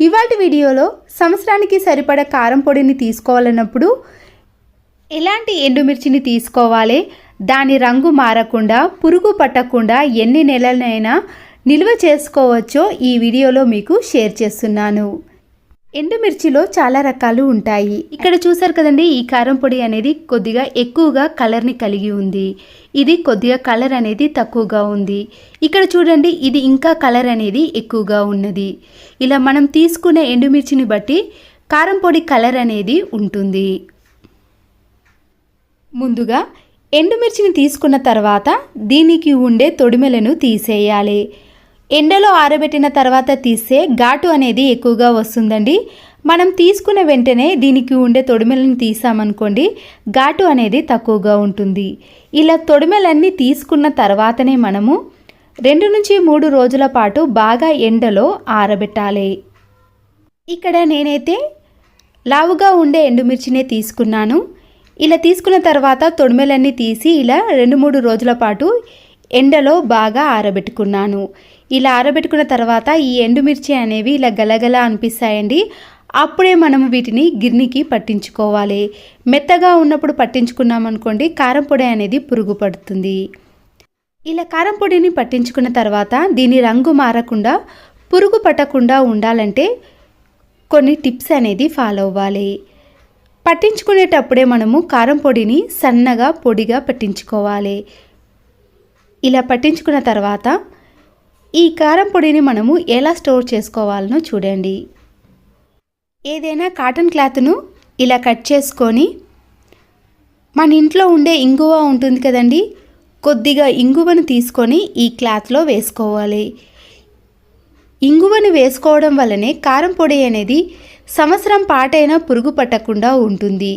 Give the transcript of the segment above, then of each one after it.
ఇవాల్టి వీడియోలో సంవత్సరానికి సరిపడా కారం పొడిని తీసుకోవాలన్నప్పుడు ఎలాంటి ఎండుమిర్చిని తీసుకోవాలి, దాని రంగు మారకుండా పురుగు పట్టకుండా ఎన్ని నెలలైనా నిల్వ చేసుకోవచ్చో ఈ వీడియోలో మీకు షేర్ చేస్తున్నాను. ఎండుమిర్చిలో చాలా రకాలు ఉంటాయి. ఇక్కడ చూసారు కదండి, ఈ కారం పొడి అనేది కొద్దిగా ఎక్కువగా కలర్ని కలిగి ఉంది. ఇది కొద్దిగా కలర్ అనేది తక్కువగా ఉంది. ఇక్కడ చూడండి, ఇది ఇంకా కలర్ అనేది ఎక్కువగా ఉన్నది. ఇలా మనం తీసుకునే ఎండుమిర్చిని బట్టి కారం పొడి కలర్ అనేది ఉంటుంది. ముందుగా ఎండుమిర్చిని తీసుకున్న తర్వాత దీనికి ఉండే తొడిమెలను తీసేయాలి. ఎండలో ఆరబెట్టిన తర్వాత తీస్తే ఘాటు అనేది ఎక్కువగా వస్తుందండి. మనం తీసుకున్న వెంటనే దీనికి ఉండే తొడిమెలను తీసామనుకోండి, ఘాటు అనేది తక్కువగా ఉంటుంది. ఇలా తొడిమెలన్నీ తీసుకున్న తర్వాతనే మనము 2 నుంచి 3 రోజుల పాటు బాగా ఎండలో ఆరబెట్టాలి. ఇక్కడ నేనైతే లావుగా ఉండే ఎండుమిర్చినే తీసుకున్నాను. ఇలా తీసుకున్న తర్వాత తొడిమెలన్నీ తీసి ఇలా 2-3 రోజుల పాటు ఎండలో బాగా ఆరబెట్టుకున్నాను. ఇలా ఆరబెట్టుకున్న తర్వాత ఈ ఎండుమిర్చి అనేవి ఇలా గలగల అనిపిస్తాయండి. అప్పుడే మనం వీటిని గిర్నీకి పట్టించుకోవాలి. మెత్తగా ఉన్నప్పుడు పట్టించుకున్నామనుకోండి, కారం పొడి అనేది పురుగు పడుతుంది. ఇలా కారం పొడిని పట్టించుకున్న తర్వాత దీని రంగు మారకుండా పురుగు పట్టకుండా ఉండాలంటే కొన్ని టిప్స్ అనేది ఫాలో అవ్వాలి. పట్టించుకునేటప్పుడే మనము కారం పొడిని సన్నగా పొడిగా పట్టించుకోవాలి. ఇలా పట్టించుకున్న తర్వాత ఈ కారం పొడిని మనము ఎలా స్టోర్ చేసుకోవాలనో చూడండి. ఏదైనా కాటన్ క్లాత్ను ఇలా కట్ చేసుకొని మన ఇంట్లో ఉండే ఇంగువ ఉంటుంది కదండి, కొద్దిగా ఇంగువను తీసుకొని ఈ క్లాత్లో వేసుకోవాలి. ఇంగువను వేసుకోవడం వల్లనే కారం పొడి అనేది సంవత్సరం పాటైనా పురుగు పట్టకుండా ఉంటుంది.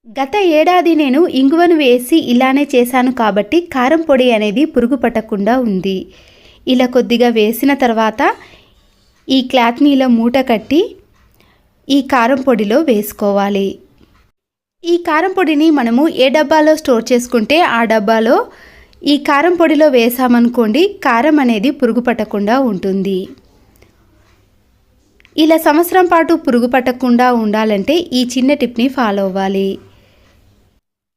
గత ఏడాది నేను ఇంగువను వేసి ఇలానే చేశాను కాబట్టి కారం పొడి అనేది పురుగు పట్టకుండా ఉంది. ఇలా కొద్దిగా వేసిన తర్వాత ఈ క్లాత్ని ఇలా మూట కట్టి ఈ కారం పొడిలో వేసుకోవాలి. ఈ కారం పొడిని మనము ఏ డబ్బాలో స్టోర్ చేసుకుంటే ఆ డబ్బాలో ఈ కారం పొడిలో వేసామనుకోండి, కారం అనేది పురుగు పట్టకుండా ఉంటుంది. ఇలా సంవత్సరం పాటు పురుగు పట్టకుండా ఉండాలంటే ఈ చిన్న టిప్ని ఫాలో అవ్వాలి.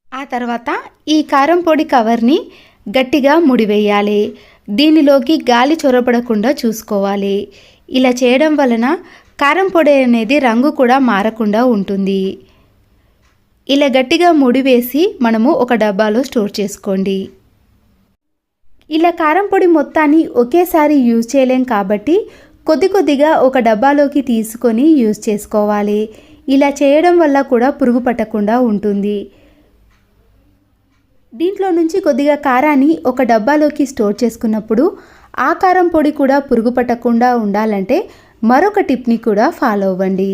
ఆ తర్వాత ఈ కారం పొడి కవర్ని గట్టిగా ముడివేయాలి. దీనిలోకి గాలి చొరబడకుండా చూసుకోవాలి. ఇలా చేయడం వలన కారం పొడి అనేది రంగు కూడా మారకుండా ఉంటుంది. ఇలా గట్టిగా ముడివేసి మనము ఒక డబ్బాలో స్టోర్ చేసుకోండి. ఇలా కారం పొడి మొత్తాన్ని ఒకేసారి యూజ్ చేయలేం కాబట్టి కొద్ది కొద్దిగా ఒక డబ్బాలోకి తీసుకొని యూజ్ చేసుకోవాలి. ఇలా చేయడం వల్ల కూడా పురుగు పట్టకుండా ఉంటుంది. దీంట్లో నుంచి కొద్దిగా కారాన్ని ఒక డబ్బాలోకి స్టోర్ చేసుకున్నప్పుడు ఆ కారం పొడి కూడా పురుగు పట్టకుండా ఉండాలంటే మరొక టిప్ని కూడా ఫాలో అవ్వండి.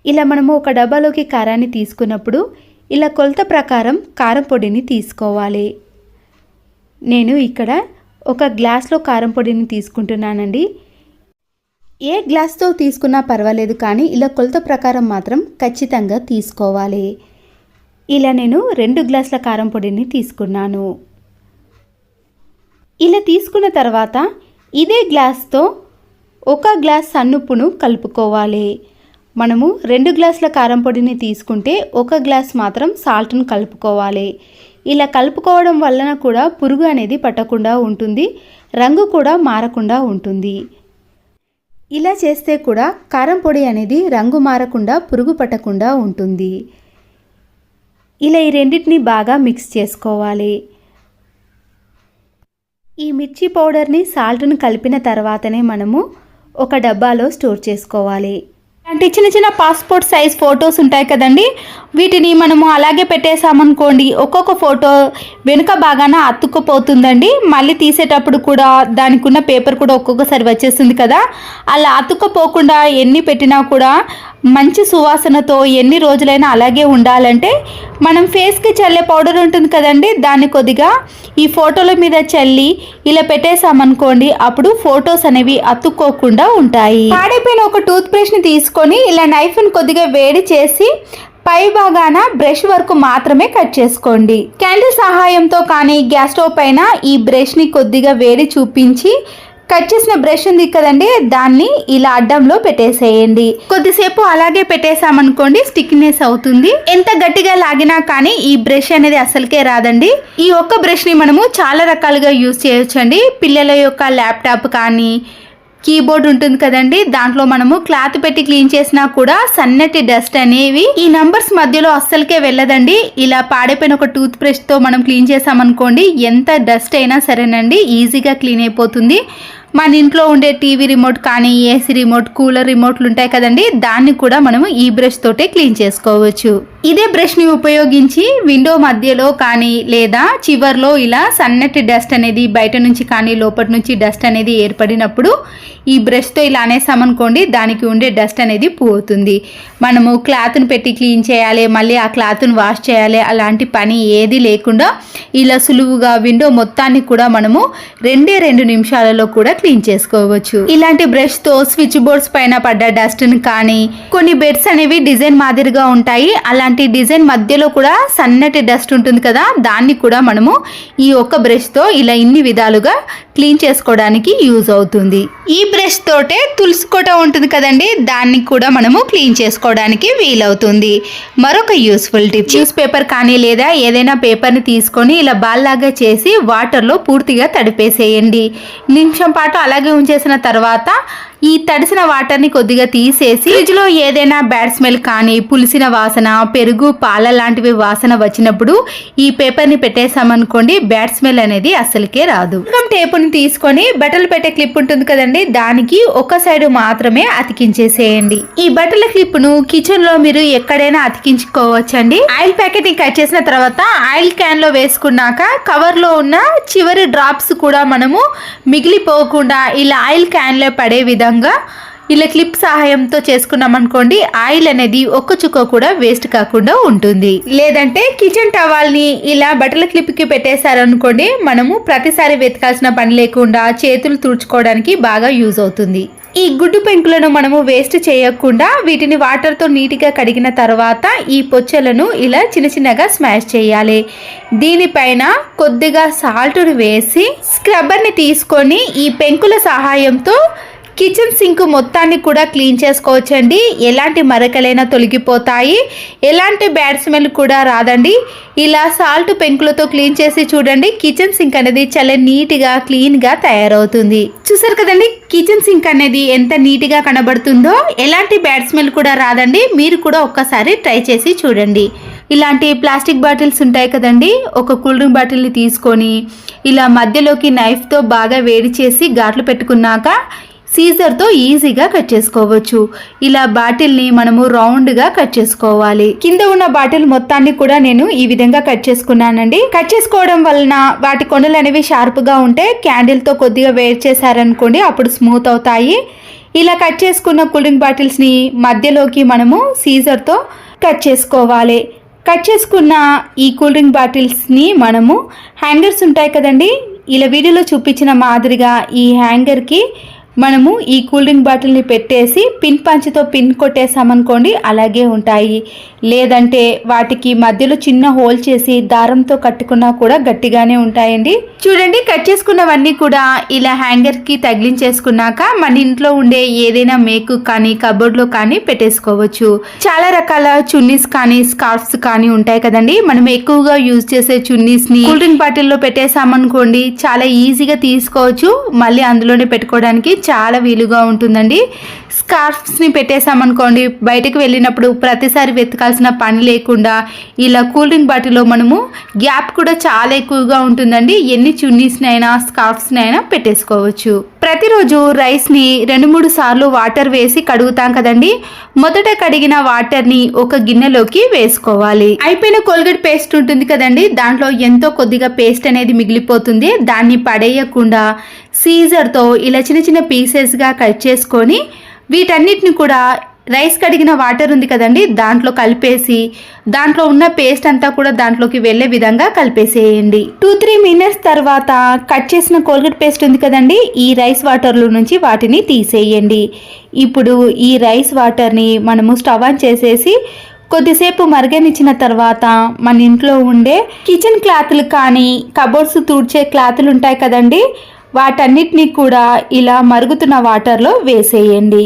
ఇలా మనము ఒక డబ్బాలోకి కారాన్ని తీసుకున్నప్పుడు ఇలా కొలత ప్రకారం కారం పొడిని తీసుకోవాలి. నేను ఇక్కడ ఒక గ్లాస్లో కారం పొడిని తీసుకుంటున్నానండి. ఏ గ్లాస్తో తీసుకున్నా పర్వాలేదు, కానీ ఇలా కొలత ప్రకారం మాత్రం ఖచ్చితంగా తీసుకోవాలి. ఇలా నేను 2 గ్లాసుల కారం పొడిని తీసుకున్నాను. ఇలా తీసుకున్న తర్వాత ఇదే గ్లాస్తో 1 గ్లాస్ సన్నుప్పును కలుపుకోవాలి. మనము 2 గ్లాసుల కారం పొడిని తీసుకుంటే 1 గ్లాస్ మాత్రం సాల్ట్ను కలుపుకోవాలి. ఇలా కలుపుకోవడం వలన కూడా పురుగు అనేది పట్టకుండా ఉంటుంది, రంగు కూడా మారకుండా ఉంటుంది. ఇలా చేస్తే కూడా కారం పొడి అనేది రంగు మారకుండా పురుగు పట్టకుండా ఉంటుంది. ఇలా ఈ రెండింటిని బాగా మిక్స్ చేసుకోవాలి. ఈ మిర్చి పౌడర్ని సాల్ట్ను కలిపిన తర్వాతనే మనము ఒక డబ్బాలో స్టోర్ చేసుకోవాలి. అంటే చిన్న చిన్న పాస్పోర్ట్ సైజ్ ఫొటోస్ ఉంటాయి కదండి, వీటిని మనము అలాగే పెట్టేసామనుకోండి, ఒక్కొక్క ఫోటో వెనుక బాగాన అతుక్కుపోతుందండి. మళ్ళీ తీసేటప్పుడు కూడా దానికి ఉన్న పేపర్ కూడా ఒక్కొక్కసారి వచ్చేస్తుంది కదా. అలా అతుక్కుపోకుండా ఎన్ని పెట్టినా కూడా మంచి సువాసనతో ఎన్ని రోజులైనా అలాగే ఉండాలంటే మనం ఫేస్కి చల్లే పౌడర్ ఉంటుంది కదండి, దాన్ని కొద్దిగా ఈ ఫోటోల మీద చల్లి ఇలా పెట్టేసామనుకోండి, అప్పుడు ఫొటోస్ అనేవి అతుక్కోకుండా ఉంటాయి. పాడైపోయిన ఒక టూత్ బ్రష్ని తీసుకొని ఇలా నైఫ్ని కొద్దిగా వేడి చేసి పై భాగాన బ్రష్ వరకు మాత్రమే కట్ చేసుకోండి. క్యాండిల్ సహాయంతో కానీ గ్యాస్ స్టవ్ పైన ఈ బ్రష్ని కొద్దిగా వేడి చూపించి కట్ చేసిన బ్రష్ ఉంది కదండి, దాన్ని ఇలా అడ్డంలో పెట్టేసేయండి. కొద్దిసేపు అలాగే పెట్టేసామనుకోండి స్టిక్నెస్ అవుతుంది. ఎంత గట్టిగా లాగినా కానీ ఈ బ్రష్ అనేది అసలుకే రాదండి. ఈ ఒక్క బ్రష్ ని మనము చాలా రకాలుగా యూజ్ చేయొచ్చండి. పిల్లల యొక్క ల్యాప్టాప్ కానీ కీబోర్డ్ ఉంటుంది కదండి, దాంట్లో మనము క్లాత్ పెట్టి క్లీన్ చేసినా కూడా సన్నటి డస్ట్ అనేవి ఈ నంబర్స్ మధ్యలో అస్సలకే వెళ్ళదండి. ఇలా పాడైపోయిన ఒక టూత్ బ్రష్ తో మనం క్లీన్ చేసామనుకోండి ఎంత డస్ట్ అయినా సరేనండి ఈజీగా క్లీన్ అయిపోతుంది. మన ఇంట్లో ఉండే టీవీ రిమోట్ కానీ ఏసీ రిమోట్, కూలర్ రిమోట్లు ఉంటాయి కదండి, దాన్ని కూడా మనము ఈ బ్రష్ తోటే క్లీన్ చేసుకోవచ్చు. ఇదే బ్రష్ ని ఉపయోగించి విండో మధ్యలో కానీ లేదా చివర్లో ఇలా సన్నటి డస్ట్ అనేది బయట నుంచి కానీ లోపటి నుంచి డస్ట్ అనేది ఏర్పడినప్పుడు ఈ బ్రష్ తో ఇలా అనేసామనుకోండి దానికి ఉండే డస్ట్ అనేది పోతుంది. మనము క్లాత్ను పెట్టి క్లీన్ చేయాలి, మళ్ళీ ఆ క్లాత్ను వాష్ చేయాలి, అలాంటి పని ఏది లేకుండా ఇలా సులువుగా విండో మొత్తాన్ని కూడా మనము 2 నిమిషాలలో కూడా క్లీన్ చేసుకోవచ్చు. ఇలాంటి బ్రష్ తో స్విచ్ బోర్డ్స్ పైన పడ్డ డస్ట్ ని కానీ, కొన్ని బెడ్స్ అనేవి డిజైన్ మాదిరిగా ఉంటాయి, అలాంటి డిజైన్ మధ్యలో కూడా సన్నటి డస్ట్ ఉంటుంది కదా, దాన్ని కూడా మనము ఈ ఒక్క బ్రష్ తో ఇలా ఇన్ని విధాలుగా క్లీన్ చేసుకోవడానికి యూజ్ అవుతుంది. ఈ బ్రష్ తోటే తులసి కోట ఉంటుంది కదండి, దాన్ని కూడా మనము క్లీన్ చేసుకోవడానికి వీలవుతుంది. మరొక యూస్ఫుల్ టిప్, న్యూస్ పేపర్ కానీ లేదా ఏదైనా పేపర్ ని తీసుకొని ఇలా బాల్ లాగా చేసి వాటర్ లో పూర్తిగా తడిపేసేయండి. నిమిషం పాటు అలాగే ఉంచేసిన తర్వాత ఈ తడిసిన వాటర్ ని కొద్దిగా తీసేసి ఫ్రిడ్జ్ లో ఏదైనా బ్యాడ్ స్మెల్ కానీ, పులిసిన వాసన, పెరుగు, పాల లాంటివి వాసన వచ్చినప్పుడు ఈ పేపర్ ని పెట్టేసామనుకోండి బ్యాడ్ స్మెల్ అనేది అస్సలకే రాదు. టేపుని తీసుకొని బట్టలు పెట్టే క్లిప్ ఉంటుంది కదండి, దానికి ఒక సైడ్ మాత్రమే అతికించేసేయండి. ఈ బట్టల క్లిప్ ను కిచెన్ లో మీరు ఎక్కడైనా అతికించుకోవచ్చండి. ఆయిల్ ప్యాకెట్ ని కట్ చేసిన తర్వాత ఆయిల్ క్యాన్ లో వేసుకున్నాక కవర్ లో ఉన్న చివరి డ్రాప్స్ కూడా మనము మిగిలిపోకుండా ఇలా ఆయిల్ క్యాన్ లో పడే విధంగా ఇలా క్లిప్ సహాయంతో చేసుకున్నాం అనుకోండి ఆయిల్ అనేది ఒక్క చుక్క కూడా వేస్ట్ కాకుండా ఉంటుంది. లేదంటే కిచెన్ టవాల్ ని ఇలా బట్టల క్లిప్ కి పెట్టేశారనుకోండి మనము ప్రతిసారి వెతకాల్సిన పని లేకుండా చేతులు తుడుచుకోవడానికి బాగా యూజ్ అవుతుంది. ఈ గుడ్డు పెంకులను మనము వేస్ట్ చేయకుండా వీటిని వాటర్ తో నీట్గా కడిగిన తర్వాత ఈ పొచ్చలను ఇలా చిన్నగా స్మాష్ చేయాలి. దీనిపైన కొద్దిగా సాల్ట్ వేసి స్క్రబ్బర్ ని తీసుకొని ఈ పెంకుల సహాయంతో కిచెన్ సింక్ మొత్తాన్ని కూడా క్లీన్ చేసుకోవచ్చండి. ఎలాంటి మరకలైనా తొలగిపోతాయి, ఎలాంటి బ్యాడ్ స్మెల్ కూడా రాదండి. ఇలా సాల్ట్ పెంకులతో క్లీన్ చేసి చూడండి, కిచెన్ సింక్ అనేది చాలా నీట్గా క్లీన్గా తయారవుతుంది. చూసారు కదండి కిచెన్ సింక్ అనేది ఎంత నీట్గా కనబడుతుందో, ఎలాంటి బ్యాడ్ స్మెల్ కూడా రాదండి. మీరు కూడా ఒక్కసారి ట్రై చేసి చూడండి. ఇలాంటి ప్లాస్టిక్ బాటిల్స్ ఉంటాయి కదండి, ఒక కూల్ డ్రింక్ బాటిల్ని తీసుకొని ఇలా మధ్యలోకి నైఫ్తో బాగా వేడి చేసి ఘాట్లు పెట్టుకున్నాక సీజర్తో ఈజీగా కట్ చేసుకోవచ్చు. ఇలా బాటిల్ని మనము రౌండ్గా కట్ చేసుకోవాలి. కింద ఉన్న బాటిల్ మొత్తాన్ని కూడా నేను ఈ విధంగా కట్ చేసుకున్నానండి. కట్ చేసుకోవడం వలన వాటి కొనలు అనేవి షార్ప్గా ఉంటే క్యాండిల్తో కొద్దిగా వేడి చేశారనుకోండి అప్పుడు స్మూత్ అవుతాయి. ఇలా కట్ చేసుకున్న కూల్ డ్రింక్ బాటిల్స్ని మధ్యలోకి మనము సీజర్తో కట్ చేసుకోవాలి. కట్ చేసుకున్న ఈ కూల్ డ్రింక్ బాటిల్స్ని మనము హ్యాంగర్స్ ఉంటాయి కదండి, ఇలా వీడియోలో చూపించిన మాదిరిగా ఈ హ్యాంగర్కి మనము ఈ కూల్ డ్రింక్ బాటిల్ని పెట్టేసి పిన్ పంచ్తో పిన్ కొట్టేసామనుకోండి అలాగే ఉంటాయి. లేదంటే వాటికి మధ్యలో చిన్న హోల్ చేసి దారంతో కట్టుకున్నా కూడా గట్టిగానే ఉంటాయండి. చూడండి కట్ చేసుకున్నవన్నీ కూడా ఇలా హ్యాంగర్కి తగిలించేసుకున్నాక మన ఇంట్లో ఉండే ఏదైనా మేకు కానీ కబోర్డ్లో కానీ పెట్టేసుకోవచ్చు. చాలా రకాల చున్నీస్ కానీ స్కార్ఫ్స్ కానీ ఉంటాయి కదండి, మనం ఎక్కువగా యూజ్ చేసే చున్నీస్ని కూల్ డ్రింక్ బాటిల్లో పెట్టేసామనుకోండి చాలా ఈజీగా తీసుకోవచ్చు, మళ్ళీ అందులోనే పెట్టుకోవడానికి చాలా వీలుగా ఉంటుందండి. స్కార్ఫ్స్ని పెట్టేసామనుకోండి బయటకు వెళ్ళినప్పుడు ప్రతిసారి వెతకాల్సిన పని లేకుండా ఇలా కూల్ డ్రింక్ బాటిల్లో మనము గ్యాప్ కూడా చాలా ఎక్కువగా ఉంటుందండి. ఎన్ని చున్నీస్ని అయినా స్కార్ఫ్స్ని అయినా పెట్టేసుకోవచ్చు. ప్రతిరోజు రైస్ని 2-3 సార్లు వాటర్ వేసి కడుగుతాం కదండి, మొదట కడిగిన వాటర్ని ఒక గిన్నెలోకి వేసుకోవాలి. అయిపోయిన కోల్గేట్ పేస్ట్ ఉంటుంది కదండి, దాంట్లో ఎంతో కొద్దిగా పేస్ట్ అనేది మిగిలిపోతుంది. దాన్ని పడేయకుండా సీజర్తో ఇలా చిన్న పీసెస్గా కట్ చేసుకొని వీటన్నిటిని కూడా రైస్ కడిగిన వాటర్ ఉంది కదండి దాంట్లో కలిపేసి దాంట్లో ఉన్న పేస్ట్ అంతా కూడా దాంట్లోకి వెళ్ళే విధంగా కలిపేసేయండి. 2-3 మినిట్స్ తర్వాత కట్ చేసిన కోల్గేట్ పేస్ట్ ఉంది కదండి ఈ రైస్ వాటర్లో నుంచి వాటిని తీసేయండి. ఇప్పుడు ఈ రైస్ వాటర్ని మనము స్టవ్ ఆన్ చేసేసి కొద్దిసేపు మరగనిచ్చిన తర్వాత మన ఇంట్లో ఉండే కిచెన్ క్లాత్లు కానీ కబోర్డ్స్ తుడిచే క్లాత్లు ఉంటాయి కదండి వాటన్నిటినీ కూడా ఇలా మరుగుతున్న వాటర్లో వేసేయండి.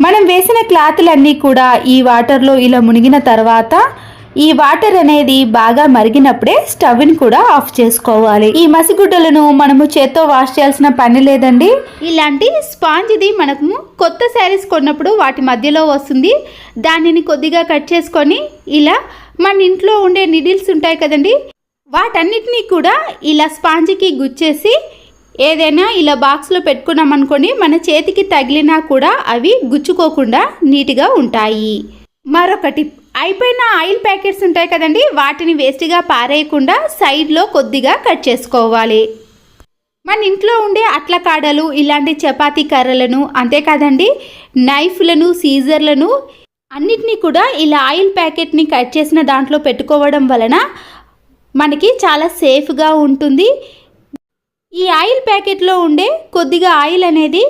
మనం వేసిన క్లాతులన్నీ కూడా ఈ వాటర్లో ఇలా మునిగిన తర్వాత ఈ వాటర్ అనేది బాగా మరిగినప్పుడే స్టవ్ని కూడా ఆఫ్ చేసుకోవాలి. ఈ మసిగుడ్డలను మనము చేత్తో వాష్ చేయాల్సిన పని లేదండి. ఇలాంటి స్పాంజ్ది మనకు కొత్త శారీస్ కొన్నప్పుడు వాటి మధ్యలో వస్తుంది. దానిని కొద్దిగా కట్ చేసుకొని ఇలా మన ఇంట్లో ఉండే నిడిల్స్ ఉంటాయి కదండి, వాటన్నిటినీ కూడా ఇలా స్పాంజ్కి గుచ్చేసి ఏదైనా ఇలా బాక్స్లో పెట్టుకున్నాం అనుకోండి, మన చేతికి తగిలినా కూడా అవి గుచ్చుకోకుండా నీట్గా ఉంటాయి. మరొక టిప్, అయిపోయిన ఆయిల్ ప్యాకెట్స్ ఉంటాయి కదండి, వాటిని వేస్ట్గా పారేయకుండా సైడ్లో కొద్దిగా కట్ చేసుకోవాలి. మన ఇంట్లో ఉండే అట్ల కాడలు, ఇలాంటి చపాతీ కర్రలను, అంతేకాదండి నైఫ్లను, సీజర్లను అన్నిటినీ కూడా ఇలా ఆయిల్ ప్యాకెట్ని కట్ చేసిన దాంట్లో పెట్టుకోవడం వలన మనకి చాలా సేఫ్గా ఉంటుంది. ఈ ఆయిల్ ప్యాకెట్లో ఉండే కొద్దిగా ఆయిల్ అనేది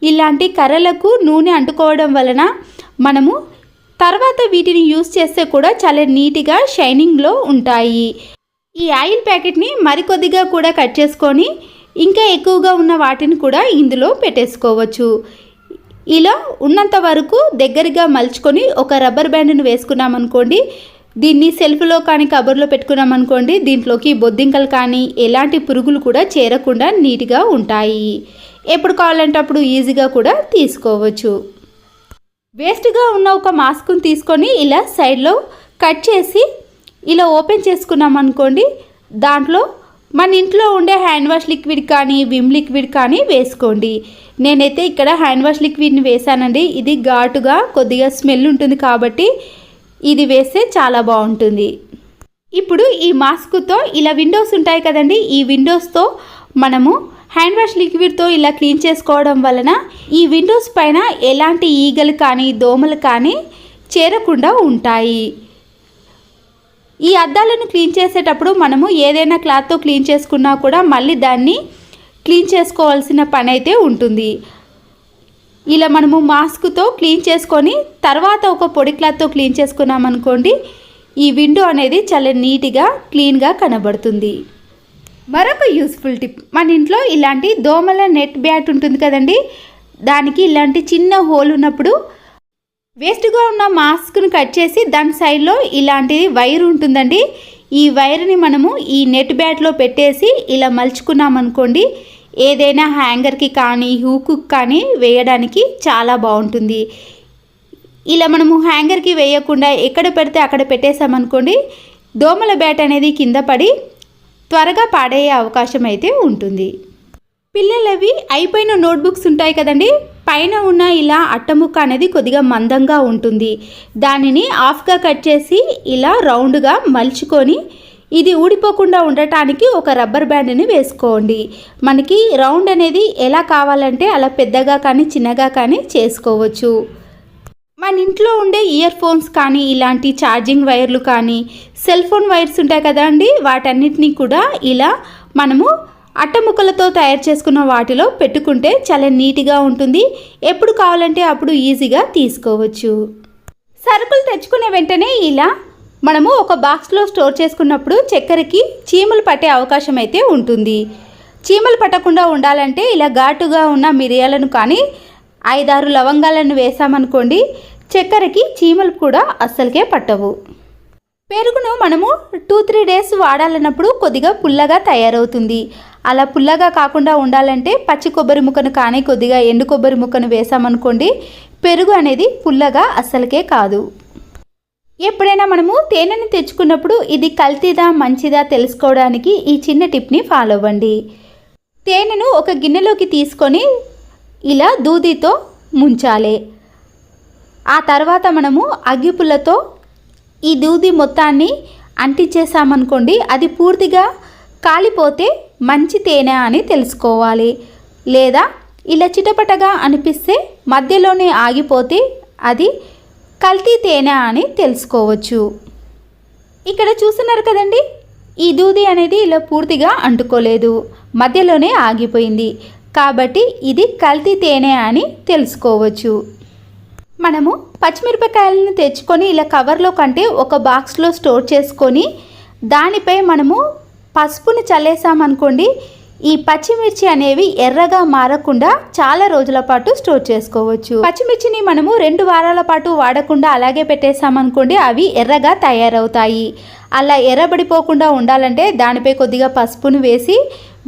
ఇలాంటి కర్రలకు నూనె అంటుకోవడం వలన మనము తర్వాత వీటిని యూస్ చేస్తే కూడా చాలా నీట్గా షైనింగ్లో ఉంటాయి. ఈ ఆయిల్ ప్యాకెట్ని మరికొద్దిగా కూడా కట్ చేసుకొని ఇంకా ఎక్కువగా ఉన్న వాటిని కూడా ఇందులో పెట్టేసుకోవచ్చు. ఇలా ఉన్నంత వరకు దగ్గరగా మలుచుకొని ఒక రబ్బర్ బ్యాండ్ను వేసుకున్నామనుకోండి, దీన్ని సెల్ఫ్లో కానీ కబర్లో పెట్టుకున్నాం అనుకోండి, దీంట్లోకి బొద్దింకలు కానీ ఎలాంటి పురుగులు కూడా చేరకుండా నీట్గా ఉంటాయి. ఎప్పుడు కావాలంటే అప్పుడు ఈజీగా కూడా తీసుకోవచ్చు. వేస్ట్గా ఉన్న ఒక మాస్క్ని తీసుకొని ఇలా సైడ్లో కట్ చేసి ఇలా ఓపెన్ చేసుకున్నాం అనుకోండి, దాంట్లో మన ఇంట్లో ఉండే హ్యాండ్ వాష్ లిక్విడ్ కానీ విమ్ లిక్విడ్ కానీ వేసుకోండి. నేనైతే ఇక్కడ హ్యాండ్ వాష్ లిక్విడ్ని వేసానండి. ఇది ఘాటుగా కొద్దిగా స్మెల్ ఉంటుంది కాబట్టి ఇది వేస్తే చాలా బాగుంటుంది. ఇప్పుడు ఈ మాస్క్తో ఇలా విండోస్ ఉంటాయి కదండి, ఈ విండోస్తో మనము హ్యాండ్ వాష్ లిక్విడ్తో ఇలా క్లీన్ చేసుకోవడం వలన ఈ విండోస్ పైన ఎలాంటి ఈగలు కానీ దోమలు కానీ చేరకుండా ఉంటాయి. ఈ అద్దాలను క్లీన్ చేసేటప్పుడు మనము ఏదైనా క్లాత్తో క్లీన్ చేసుకున్నా కూడా మళ్ళీ దాన్ని క్లీన్ చేసుకోవాల్సిన పని అయితే ఉంటుంది. ఇలా మనము మాస్క్తో క్లీన్ చేసుకొని తర్వాత ఒక పొడి క్లాత్తో క్లీన్ చేసుకున్నాం అనుకోండి, ఈ విండో అనేది చాలా నీట్గా క్లీన్గా కనబడుతుంది. మరొక యూస్ఫుల్ టిప్, మన ఇంట్లో ఇలాంటి దోమల నెట్ బ్యాట్ ఉంటుంది కదండి, దానికి ఇలాంటి చిన్న హోల్ ఉన్నప్పుడు వేస్ట్గా ఉన్న మాస్క్ను కట్ చేసి దాని సైడ్లో ఇలాంటి వైర్ ఉంటుందండి, ఈ వైర్ని మనము ఈ నెట్ బ్యాట్లో పెట్టేసి ఇలా మలుచుకున్నామనుకోండి, ఏదైనా హ్యాంగర్కి కానీ హూకు కానీ వేయడానికి చాలా బాగుంటుంది. ఇలా మనము హ్యాంగర్కి వేయకుండా ఎక్కడ పెడితే అక్కడ పెట్టేసామనుకోండి, దోమల బ్యాట్ అనేది కింద పడి త్వరగా పాడయ్యే అవకాశం అయితే ఉంటుంది. పిల్లలవి అయిపోయిన నోట్బుక్స్ ఉంటాయి కదండి, పైన ఉన్న ఇలా అట్టముక్క అనేది కొద్దిగా మందంగా ఉంటుంది. దానిని హాఫ్గా కట్ చేసి ఇలా రౌండ్గా మలుచుకొని ఇది ఊడిపోకుండా ఉండటానికి ఒక రబ్బర్ బ్యాండ్ని వేసుకోండి. మనకి రౌండ్ అనేది ఎలా కావాలంటే అలా పెద్దగా కానీ చిన్నగా కానీ చేసుకోవచ్చు. మన ఇంట్లో ఉండే ఇయర్ ఫోన్స్ కానీ ఇలాంటి ఛార్జింగ్ వైర్లు కానీ సెల్ ఫోన్ వైర్స్ ఉంటాయి కదండి, వాటన్నిటినీ కూడా ఇలా మనము అట్టముక్కలతో తయారు చేసుకున్న వాటిలో పెట్టుకుంటే చాలా నీట్గా ఉంటుంది. ఎప్పుడు కావాలంటే అప్పుడు ఈజీగా తీసుకోవచ్చు. సరుకులు తెచ్చుకునే వెంటనే ఇలా మనము ఒక బాక్స్లో స్టోర్ చేసుకున్నప్పుడు చక్కెరకి చీమలు పట్టే అవకాశం అయితే ఉంటుంది. చీమలు పట్టకుండా ఉండాలంటే ఇలా ఘాటుగా ఉన్న మిరియాలను కానీ 5-6 లవంగాలను వేసామనుకోండి, చక్కెరకి చీమలు కూడా అస్సలకే పట్టవు. పెరుగును మనము 2-3 డేస్ వాడాలన్నప్పుడు కొద్దిగా పుల్లగా తయారవుతుంది. అలా పుల్లగా కాకుండా ఉండాలంటే పచ్చి కొబ్బరి ముక్కను కానీ కొద్దిగా ఎండు కొబ్బరి ముక్కను వేసామనుకోండి, పెరుగు అనేది పుల్లగా అస్సలకే కాదు. ఎప్పుడైనా మనము తేనెని తెచ్చుకున్నప్పుడు ఇది కల్తీదా మంచిదా తెలుసుకోవడానికి ఈ చిన్న టిప్ని ఫాలో అవ్వండి. తేనెను ఒక గిన్నెలోకి తీసుకొని ఇలా దూదితో ముంచాలి. ఆ తర్వాత మనము అగ్గిపుల్లతో ఈ దూది మొత్తాన్ని అంటించేసామనుకోండి, అది పూర్తిగా కాలిపోతే మంచి తేనె అని తెలుసుకోవాలి. లేదా ఇలా చిటపటగా అనిపిస్తే మధ్యలోనే ఆగిపోతే అది కల్తీ తేనె అని తెలుసుకోవచ్చు. ఇక్కడ చూస్తున్నారు కదండి, ఈ దూది అనేది ఇలా పూర్తిగా అంటుకోలేదు, మధ్యలోనే ఆగిపోయింది, కాబట్టి ఇది కల్తీ తేనె అని తెలుసుకోవచ్చు. మనము పచ్చిమిరపకాయలను తెచ్చుకొని ఇలా కవర్లో కంటే ఒక బాక్స్లో స్టోర్ చేసుకొని దానిపై మనము పసుపును చల్లేసామనుకోండి, ఈ పచ్చిమిర్చి అనేవి ఎర్రగా మారకుండా చాలా రోజుల పాటు స్టోర్ చేసుకోవచ్చు. పచ్చిమిర్చిని మనము 2 వారాల పాటు వాడకుండా అలాగే పెట్టేసామనుకోండి, అవి ఎర్రగా తయారవుతాయి. అలా ఎర్రబడిపోకుండా ఉండాలంటే దానిపై కొద్దిగా పసుపును వేసి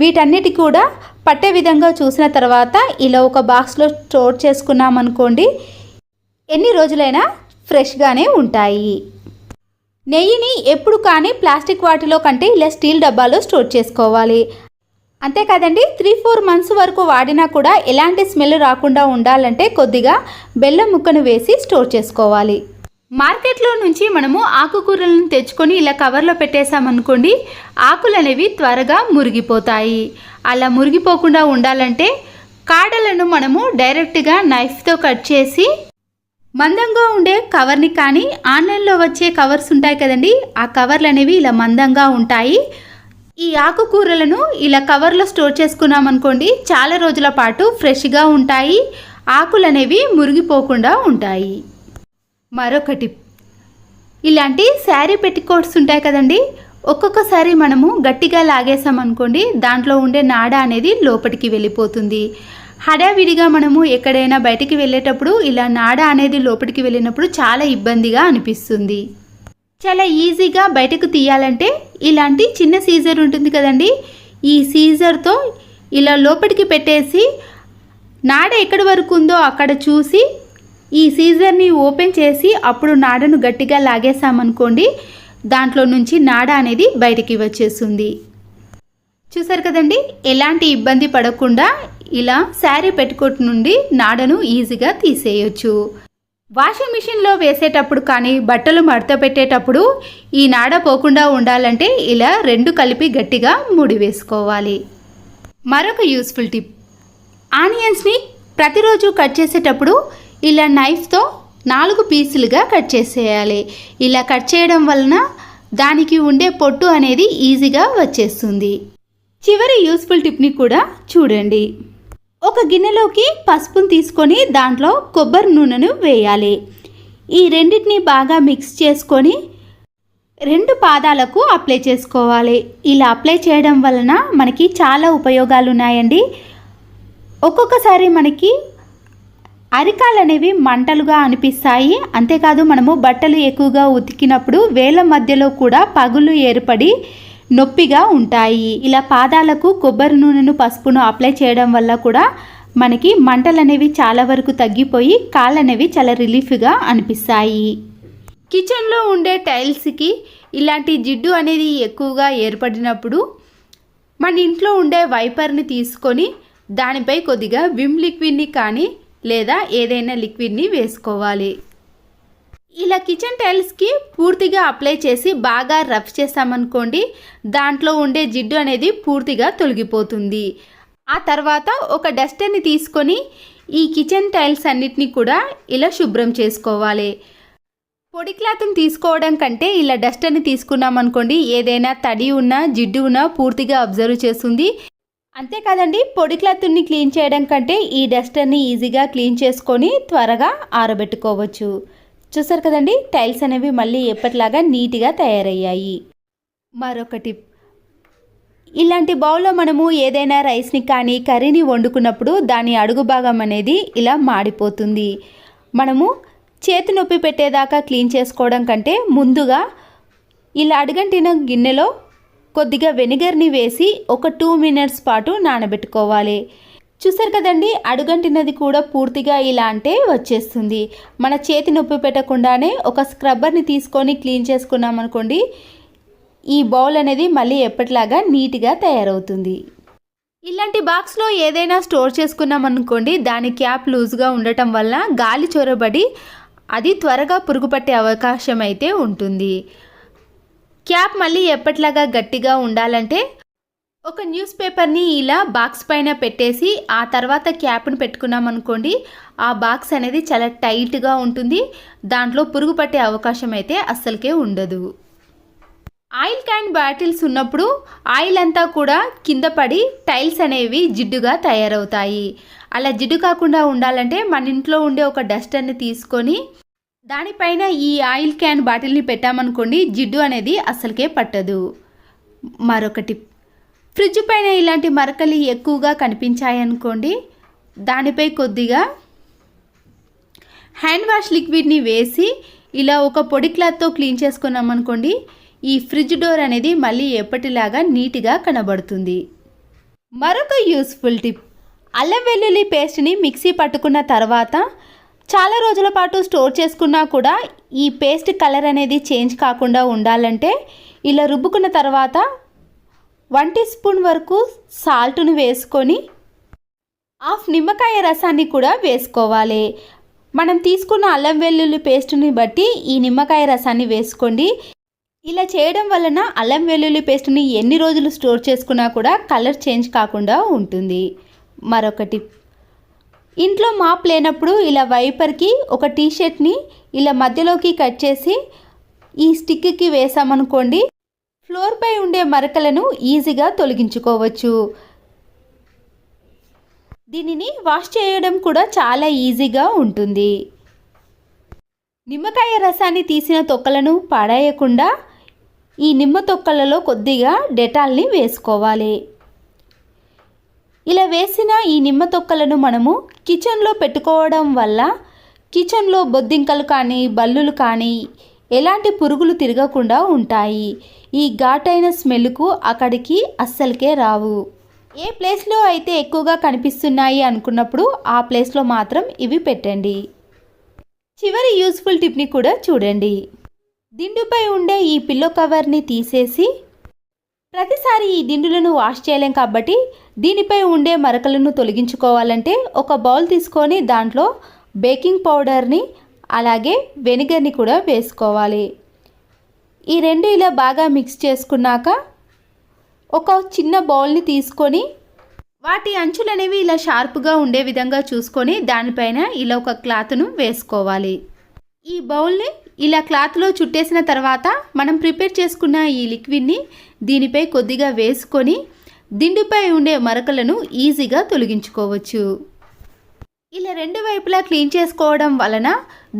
వీటన్నిటి కూడా పట్టే విధంగా చూసిన తర్వాత ఇలా ఒక బాక్స్లో స్టోర్ చేసుకున్నామనుకోండి, ఎన్ని రోజులైనా ఫ్రెష్గానే ఉంటాయి. నెయ్యిని ఎప్పుడు కానీ ప్లాస్టిక్ వాటిలో కంటే ఇలా స్టీల్ డబ్బాలో స్టోర్ చేసుకోవాలి. అంతేకాదండి, 3-4 మంత్స్ వరకు వాడినా కూడా ఎలాంటి స్మెల్ రాకుండా ఉండాలంటే కొద్దిగా బెల్లం ముక్కను వేసి స్టోర్ చేసుకోవాలి. మార్కెట్లో నుంచి మనము ఆకుకూరలను తెచ్చుకొని ఇలా కవర్లో పెట్టేసామనుకోండి, ఆకులు అనేవి త్వరగా మురిగిపోతాయి. అలా మురిగిపోకుండా ఉండాలంటే కాడలను మనము డైరెక్ట్గా నైఫ్తో కట్ చేసి మందంగా ఉండే కవర్ని కానీ ఆన్లైన్లో వచ్చే కవర్స్ ఉంటాయి కదండి, ఆ కవర్లు అనేవి ఇలా మందంగా ఉంటాయి. ఈ ఆకుకూరలను ఇలా కవర్లో స్టోర్ చేసుకున్నామనుకోండి, చాలా రోజుల పాటు ఫ్రెష్గా ఉంటాయి, ఆకులు అనేవి మురిగిపోకుండా ఉంటాయి. మరొక టిప్, ఇలాంటి శారీ పెట్టికోట్స్ ఉంటాయి కదండి, ఒక్కొక్కసారి మనము గట్టిగా లాగేసామనుకోండి, దాంట్లో ఉండే నాడ అనేది లోపలికి వెళ్ళిపోతుంది. హడావిడిగా మనము ఎక్కడైనా బయటికి వెళ్ళేటప్పుడు ఇలా నాడ అనేది లోపలికి వెళ్ళినప్పుడు చాలా ఇబ్బందిగా అనిపిస్తుంది. చాలా ఈజీగా బయటకు తీయాలంటే ఇలాంటి చిన్న సీజర్ ఉంటుంది కదండి, ఈ సీజర్తో ఇలా లోపలికి పెట్టేసి నాడ ఎక్కడి వరకు ఉందో అక్కడ చూసి ఈ సీజర్ని ఓపెన్ చేసి అప్పుడు నాడను గట్టిగా లాగేసామనుకోండి, దాంట్లో నుంచి నాడ అనేది బయటికి వచ్చేస్తుంది. చూసారు కదండి, ఎలాంటి ఇబ్బంది పడకుండా ఇలా శారీ పెట్టుకోట్ నుండి నాడను ఈజీగా తీసేయొచ్చు. వాషింగ్ మిషన్లో వేసేటప్పుడు కానీ బట్టలు మడత పెట్టేటప్పుడు ఈ నాడ పోకుండా ఉండాలంటే ఇలా 2 కలిపి గట్టిగా ముడి వేసుకోవాలి. మరొక యూస్ఫుల్ టిప్, ఆనియన్స్ని ప్రతిరోజు కట్ చేసేటప్పుడు ఇలా నైఫ్తో 4 పీసులుగా కట్ చేసేయాలి. ఇలా కట్ చేయడం వలన దానికి ఉండే పొట్టు అనేది ఈజీగా వచ్చేస్తుంది. చివరి యూస్ఫుల్ టిప్ని కూడా చూడండి. ఒక గిన్నెలోకి పసుపును తీసుకొని దాంట్లో కొబ్బరి నూనెను వేయాలి. ఈ రెండింటిని బాగా మిక్స్ చేసుకొని 2 పాదాలకు అప్లై చేసుకోవాలి. ఇలా అప్లై చేయడం వలన మనకి చాలా ఉపయోగాలు ఉన్నాయండి. ఒక్కొక్కసారి మనకి అరికాలు అనేవి మంటలుగా అనిపిస్తాయి. అంతేకాదు, మనము బట్టలు ఎక్కువగా ఉతికినప్పుడు వేళ్ళ మధ్యలో కూడా పగులు ఏర్పడి నొప్పిగా ఉంటాయి. ఇలా పాదాలకు కొబ్బరి నూనెను పసుపును అప్లై చేయడం వల్ల కూడా మనకి మంటలు అనేవి చాలా వరకు తగ్గిపోయి కాళ్ళు అనేవి చాలా రిలీఫ్గా అనిపిస్తాయి. కిచెన్లో ఉండే టైల్స్కి ఇలాంటి జిడ్డు అనేది ఎక్కువగా ఏర్పడినప్పుడు మన ఇంట్లో ఉండే వైపర్ని తీసుకొని దానిపై కొద్దిగా విమ్ లిక్విడ్ని కానీ లేదా ఏదైనా లిక్విడ్ని వేసుకోవాలి. ఇలా కిచెన్ టైల్స్కి పూర్తిగా అప్లై చేసి బాగా రఫ్ చేసామనుకోండి, దాంట్లో ఉండే జిడ్డు అనేది పూర్తిగా తొలగిపోతుంది. ఆ తర్వాత ఒక డస్టర్ని తీసుకొని ఈ కిచెన్ టైల్స్ అన్నిటినీ కూడా ఇలా శుభ్రం చేసుకోవాలి. పొడి క్లాత్ని తీసుకోవడం కంటే ఇలా డస్టర్ని తీసుకున్నామనుకోండి, ఏదైనా తడి ఉన్నా జిడ్డు ఉన్నా పూర్తిగా అబ్జర్వ్ చేస్తుంది. అంతేకాదండి, పొడి క్లాత్ని క్లీన్ చేయడం కంటే ఈ డస్టర్ని ఈజీగా క్లీన్ చేసుకొని త్వరగా ఆరబెట్టుకోవచ్చు. చూసారు కదండి, టైల్స్ అనేవి మళ్ళీ ఎప్పటిలాగా నీట్గా తయారయ్యాయి. మరొక టిప్, ఇలాంటి బౌల్లో మనము ఏదైనా రైస్ని కానీ కర్రీని వండుకున్నప్పుడు దాని అడుగు భాగం అనేది ఇలా మాడిపోతుంది. మనము చేతి నొప్పి పెట్టేదాకా క్లీన్ చేసుకోవడం కంటే ముందుగా ఇలా అడుగంటిన గిన్నెలో కొద్దిగా వెనిగర్ని వేసి ఒక 2 మినిట్స్ పాటు నానబెట్టుకోవాలి. చూసారు కదండి, అడుగంటినది కూడా పూర్తిగా ఇలా అంటే వచ్చేస్తుంది. మన చేతి నొప్పి పెట్టకుండానే ఒక స్క్రబ్బర్ని తీసుకొని క్లీన్ చేసుకున్నాం అనుకోండి, ఈ బౌల్ అనేది మళ్ళీ ఎప్పటిలాగా నీట్గా తయారవుతుంది. ఇలాంటి బాక్స్లో ఏదైనా స్టోర్ చేసుకున్నాం అనుకోండి, దాని క్యాప్ లూజ్గా ఉండటం వల్ల గాలి చొరబడి అది త్వరగా పురుగు పట్టే అవకాశం అయితే ఉంటుంది. క్యాప్ మళ్ళీ ఎప్పటిలాగా గట్టిగా ఉండాలంటే ఒక న్యూస్ పేపర్ని ఇలా బాక్స్ పైన పెట్టేసి ఆ తర్వాత క్యాప్ను పెట్టుకున్నాం అనుకోండి, ఆ బాక్స్ అనేది చాలా టైట్గా ఉంటుంది. దాంట్లో పురుగు పట్టే అవకాశం అయితే అస్సలకే ఉండదు. ఆయిల్ క్యాన్ బాటిల్స్ ఉన్నప్పుడు ఆయిల్ అంతా కూడా కింద పడి టైల్స్ అనేవి జిడ్డుగా తయారవుతాయి. అలా జిడ్డు కాకుండా ఉండాలంటే మన ఇంట్లో ఉండే ఒక డస్టర్ని తీసుకొని దానిపైన ఈ ఆయిల్ క్యాన్ బాటిల్ని పెట్టామనుకోండి, జిడ్డు అనేది అస్సలకే పట్టదు. మరొక టిప్, ఫ్రిడ్జ్ పైన ఇలాంటి మరకలు ఎక్కువగా కనిపించాయనుకోండి, దానిపై కొద్దిగా హ్యాండ్ వాష్ లిక్విడ్ని వేసి ఇలా ఒక పొడి క్లాత్తో క్లీన్ చేసుకున్నామనుకోండి, ఈ ఫ్రిడ్జ్ డోర్ అనేది మళ్ళీ ఎప్పటిలాగా నీట్గా కనబడుతుంది. మరొక యూస్ఫుల్ టిప్, అల్లం వెల్లుల్లి పేస్ట్ని మిక్సీ పట్టుకున్న తర్వాత చాలా రోజుల పాటు స్టోర్ చేసుకున్నా కూడా ఈ పేస్ట్ కలర్ అనేది చేంజ్ కాకుండా ఉండాలంటే ఇలా రుబ్బుకున్న తర్వాత 1 టీ స్పూన్ వరకు సాల్ట్ను వేసుకొని హాఫ్ నిమ్మకాయ రసాన్ని కూడా వేసుకోవాలి. మనం తీసుకున్న అల్లం వెల్లుల్లి పేస్ట్ని బట్టి ఈ నిమ్మకాయ రసాన్ని వేసుకోండి. ఇలా చేయడం వలన అల్లం వెల్లుల్లి పేస్ట్ని ఎన్ని రోజులు స్టోర్ చేసుకున్నా కూడా కలర్ చేంజ్ కాకుండా ఉంటుంది. మరొక టిప్, ఇంట్లో మాప్ లేనప్పుడు ఇలా వైపర్కి ఒక టీ షర్ట్ని ఇలా మధ్యలోకి కట్ చేసి ఈ స్టిక్కి వేసామనుకోండి, ఫ్లోర్పై ఉండే మరకలను ఈజీగా తొలగించుకోవచ్చు. దీనిని వాష్ చేయడం కూడా చాలా ఈజీగా ఉంటుంది. నిమ్మకాయ రసాన్ని తీసిన తొక్కలను పాడేయకుండా ఈ నిమ్మ తొక్కలలో కొద్దిగా డెటాల్ని వేసుకోవాలి. ఇలా వేసిన ఈ నిమ్మ తొక్కలను మనము కిచెన్లో పెట్టుకోవడం వల్ల కిచెన్లో బొద్దింకలు కానీ బల్లులు కానీ ఎలాంటి పురుగులు తిరగకుండా ఉంటాయి. ఈ ఘాటైన స్మెల్కు అక్కడికి అస్సలకే రావు. ఏ ప్లేస్లో అయితే ఎక్కువగా కనిపిస్తున్నాయి అనుకున్నప్పుడు ఆ ప్లేస్లో మాత్రం ఇవి పెట్టండి. చివరి యూస్ఫుల్ టిప్ని కూడా చూడండి. దిండుపై ఉండే ఈ పిల్లో కవర్ని తీసేసి, ప్రతిసారి ఈ దిండులను వాష్ చేయలేం కాబట్టి దీనిపై ఉండే మరకలను తొలగించుకోవాలంటే ఒక బౌల్ తీసుకొని దాంట్లో బేకింగ్ పౌడర్ని అలాగే వెనిగర్ని కూడా వేసుకోవాలి. ఈ రెండు ఇలా బాగా మిక్స్ చేసుకున్నాక ఒక చిన్న బౌల్ని తీసుకొని వాటి అంచులు అనేవి ఇలా షార్ప్గా ఉండే విధంగా చూసుకొని దానిపైన ఇలా ఒక క్లాత్ను వేసుకోవాలి. ఈ బౌల్ని ఇలా క్లాత్లో చుట్టేసిన తర్వాత మనం ప్రిపేర్ చేసుకున్న ఈ లిక్విడ్ని దీనిపై కొద్దిగా వేసుకొని దిండుపై ఉండే మరకలను ఈజీగా తొలగించుకోవచ్చు. ఇలా రెండు వైపులా క్లీన్ చేసుకోవడం వలన